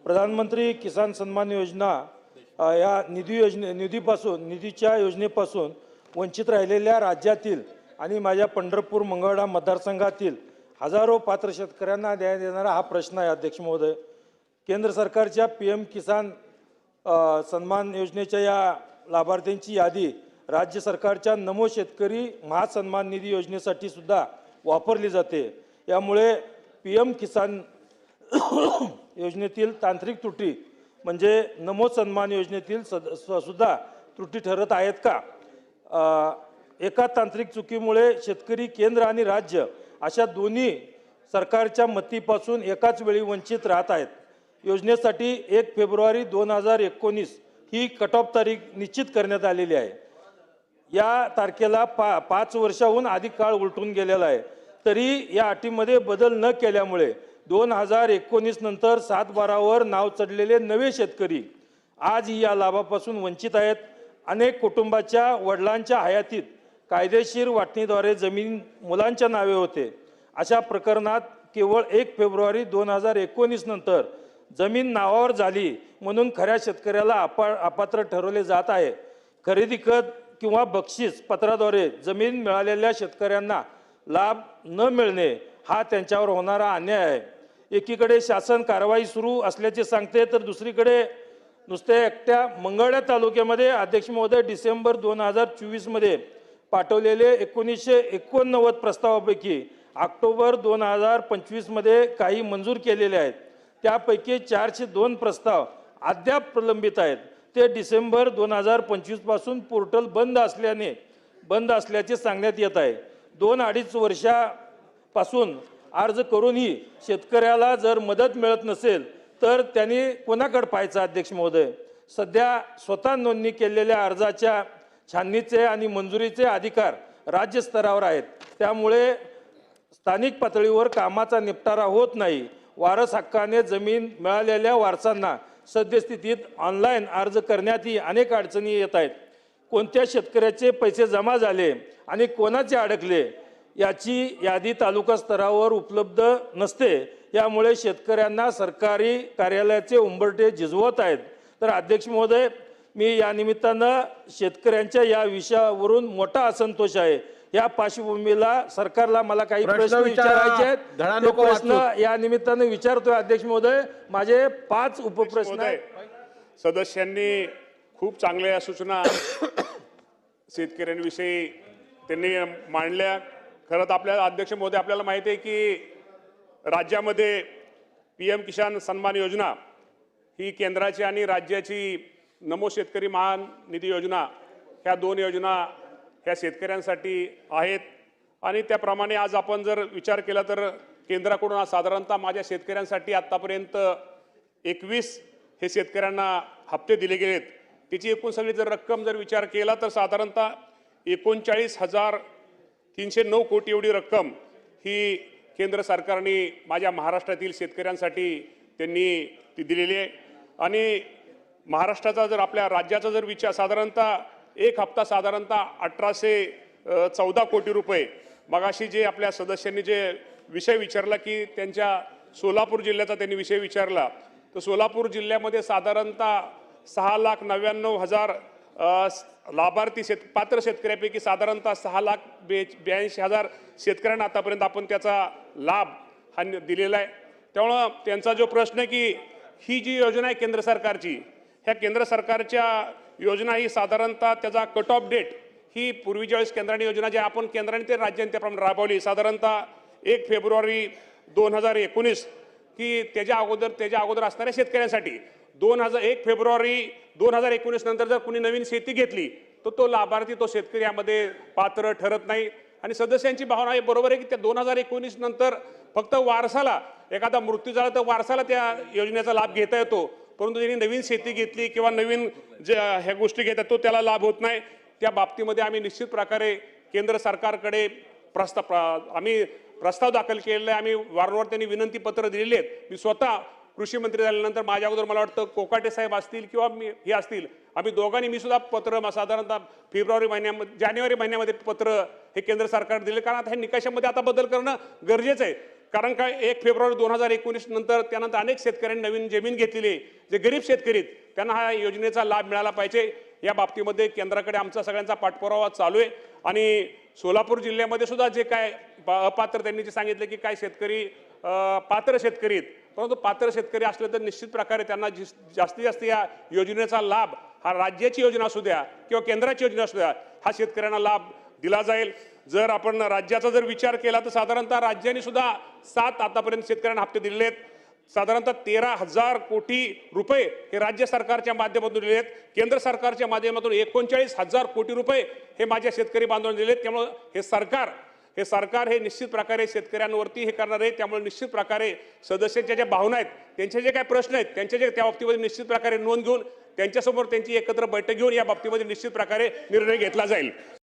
प्रधानमंत्री किसान सन्मान योजना या निधीच्या योजनेपासून वंचित राहिलेल्या राज्यातील आणि माझ्या पंढरपूर मंगळवेढा मतदारसंघातील हजारो पात्र शेतकऱ्यांना न्याय देणारा हा प्रश्न आहे अध्यक्ष महोदय। केंद्र सरकारच्या PM किसान सन्मान योजनेच्या या लाभार्थ्यांची यादी राज्य सरकारच्या नमो शेतकरी महासन्मान निधी योजनेसाठी सुद्धा वापरली जाते। यामुळे PM किसान योजनेतील तांत्रिक त्रुटी म्हणजे नमो सन्मान योजनेतील सुद्धा त्रुटी ठरत आहेत का? एका तांत्रिक चुकीमुळे शेतकरी केंद्र आणि राज्य अशा दोन्ही सरकारच्या मतीपासून एकाच वेळी वंचित राहत आहेत। योजनेसाठी 1 फेब्रुवारी 2019 ही कट ऑफ तारीख निश्चित करण्यात आलेली आहे। या तारखेला 5 वर्षाहून अधिक काळ उलटून गेलेला आहे, तरी या अटीमध्ये बदल न केल्यामुळे 2019 नंतर 7/12 नाव चढलेले नवे शेतकरी आजही या लाभापासून वंचित आहेत। अनेक कुटुंबाच्या वडिलांच्या हयातीत कायदेशीर वाटणीद्वारे जमीन मुलांच्या नावे होते। अशा प्रकरणात केवळ 1 फेब्रुवारी 2019 नंतर जमीन नावावर झाली म्हणून खऱ्या शेतकऱ्याला अपात्र ठरवले जात आहे। खरेदी खत किंवा बक्षीस पत्राद्वारे जमीन मिळालेल्या शेतकऱ्यांना लाभ न मिळणे हा त्यांच्यावर होणारा अन्याय आहे। एकीकडे शासन कारवाई सुरू असल्याचे सांगते, तर दुसरीकडे नुसते एकट्या मंगळवेढा तालुक्यामध्ये अध्यक्ष महोदय डिसेंबर 2024 मध्ये पाठवलेले 1989 प्रस्तावापैकी ऑक्टोबर 2025 मध्ये काही मंजूर केलेले आहेत। त्यापैकी 402 प्रस्ताव अद्याप प्रलंबित आहेत। ते डिसेंबर 2025 पासून पोर्टल बंद असल्याचे सांगण्यात येत आहे। 2-2.5 वर्षापासून अर्ज करूनही शेतकऱ्याला जर मदत मिळत नसेल तर त्यांनी कोणाकडे पाहायचं अध्यक्ष महोदय? सध्या स्वतः नोंदणी केलेल्या अर्जाच्या छाननीचे आणि मंजुरीचे अधिकार राज्य स्तरावर आहेत। त्यामुळे स्थानिक पातळीवर कामाचा निपटारा होत नाही। वारस हक्काने जमीन मिळालेल्या वारसांना सद्यस्थितीत ऑनलाईन अर्ज करण्यातही अनेक अडचणी येत आहेत। कोणत्या शेतकऱ्याचे पैसे जमा झाले आणि कोणाचे अडकले याची यादी तालुका स्तरावर उपलब्ध नसते। यामुळे शेतकऱ्यांना सरकारी कार्यालयाचे उंबरठे झिजवत आहेत। तर अध्यक्ष महोदय, मी या निमित्तानं शेतकऱ्यांच्या या विषयावरून मोठा असंतोष आहे। या पार्श्वभूमीला सरकारला मला काही प्रश्न विचारायचे आहेत, ते प्रश्न या निमित्तानं विचारतोय अध्यक्ष महोदय। माझे 5 उपप्रश्न आहेत। सदस्यांनी खूप चांगल्या सूचना शेतकऱ्यांविषयी त्यांनी मांडल्या। खरं तर आपल्या अध्यक्ष महोदय आपल्याला माहिती आहे की राज्यामध्ये PM किसान सन्मान योजना ही केंद्राची आणि राज्याची नमो शेतकरी महानिधी योजना ह्या 2 योजना ह्या शेतकऱ्यांसाठी आहेत। आणि त्याप्रमाणे आज आपण जर विचार केला तर केंद्राकडून साधारणतः माझ्या शेतकऱ्यांसाठी आत्तापर्यंत 21 हे शेतकऱ्यांना हप्ते दिले गेलेत। त्याची एकूण सगळी जर रक्कम जर विचार केला तर साधारणतः 39,309 कोटी एवढी रक्कम ही केंद्र सरकारने माझ्या महाराष्ट्रातील शेतकऱ्यांसाठी त्यांनी ती दिलेली आहे। आणि महाराष्ट्राचा जर आपल्या राज्याचा जर विचार साधारणतः एक हप्ता साधारणतः 1814 कोटी रुपये। मगाशी जे आपल्या सदस्यांनी जे विषय विचारला की त्यांच्या सोलापूर जिल्ह्याचा त्यांनी विषय विचारला, तर सोलापूर जिल्ह्यामध्ये साधारणतः 6,99,000 लाभार्थी पात्र शेतकऱ्यापैकी साधारणतः 6,82,000 शेतकऱ्यांना आतापर्यंत आपण त्याचा लाभ हा दिलेला आहे। त्यामुळं त्यांचा जो प्रश्न आहे की ही जी योजना आहे केंद्र सरकारची, ह्या केंद्र सरकारच्या योजना ही साधारणतः त्याचा कट ऑफ डेट ही पूर्वीच्या वेळेस केंद्राने योजना जी आपण केंद्राने ते राज्याने त्याप्रमाणे राबवली साधारणतः 1 फेब्रुवारी 2019 की त्याच्या अगोदर असणाऱ्या शेतकऱ्यांसाठी 1 फेब्रुवारी 2019 नंतर जर कुणी नवीन शेती घेतली तर तो लाभार्थी तो शेतकरी यामध्ये पात्र ठरत नाही। आणि सदस्यांची भावना आहे बरोबर आहे की त्या 2019 नंतर फक्त वारसाला एखादा मृत्यू झाला तर वारसाला त्या योजनेचा लाभ घेता येतो, परंतु ज्यांनी नवीन शेती घेतली किंवा नवीन ह्या गोष्टी घेतात तो त्याला लाभ होत नाही। त्या बाबतीमध्ये आम्ही निश्चित प्रकारे केंद्र सरकारकडे प्रस्ताव दाखल केलेला आहे। आम्ही वारंवार त्यांनी विनंती पत्र दिलेली आहेत। मी स्वतः कृषी मंत्री झाल्यानंतर माझ्या अगोदर मला वाटतं कोकाटे साहेब असतील किंवा हे असतील, आम्ही दोघांनी मी सुद्धा पत्र साधारणतः जानेवारी महिन्यामध्ये पत्र हे केंद्र सरकार दिले, कारण आता हे निकषामध्ये आता बदल करणं गरजेचं आहे। कारण काय 1 फेब्रुवारी 2019 नंतर त्यानंतर अनेक शेतकऱ्यांनी नवीन जमीन घेतलेली आहे. जे गरीब शेतकरी आहेत, त्यांना हा योजनेचा लाभ मिळाला पाहिजे. या बाबतीमध्ये केंद्राकडे आमचा सगळ्यांचा पाठपुरावा चालू आहे. आणि सोलापूर जिल्ह्यामध्ये सुद्धा जे काय अपात्र त्यांनी जे सांगितले की काय शेतकरी पात्र शेतकरी आहेत, परंतु पात्र शेतकरी असले तर निश्चित प्रकारे त्यांना जास्तीत जास्त या योजनेचा लाभ, हा राज्याची योजना असू द्या किंवा केंद्राची योजना असू द्या, हा शेतकऱ्यांना लाभ दिला जाईल. जर आपण राज्याचा जर विचार केला तर साधारणतः राज्याने सुद्धा 7 आतापर्यंत शेतकऱ्यांना हप्ते दिलेले आहेत. साधारणतः 13,000 कोटी रुपये हे राज्य सरकारच्या माध्यमातून दिले आहेत. केंद्र सरकारच्या माध्यमातून 39,000 कोटी रुपये हे माझ्या शेतकरी बांधवांना दिले आहेत. त्यामुळे हे सरकार हे निश्चित प्रकारे शेतकऱ्यांवरती हे करणार आहे. त्यामुळे निश्चित प्रकारे सदस्यांच्या ज्या भावना आहेत, त्यांचे जे काही प्रश्न आहेत, त्यांचे जे त्या बाबतीमध्ये निश्चित प्रकारे नोंद घेऊन त्यांच्यासमोर त्यांची एकत्र बैठक घेऊन या बाबतीमध्ये निश्चित प्रकारे निर्णय घेतला जाईल.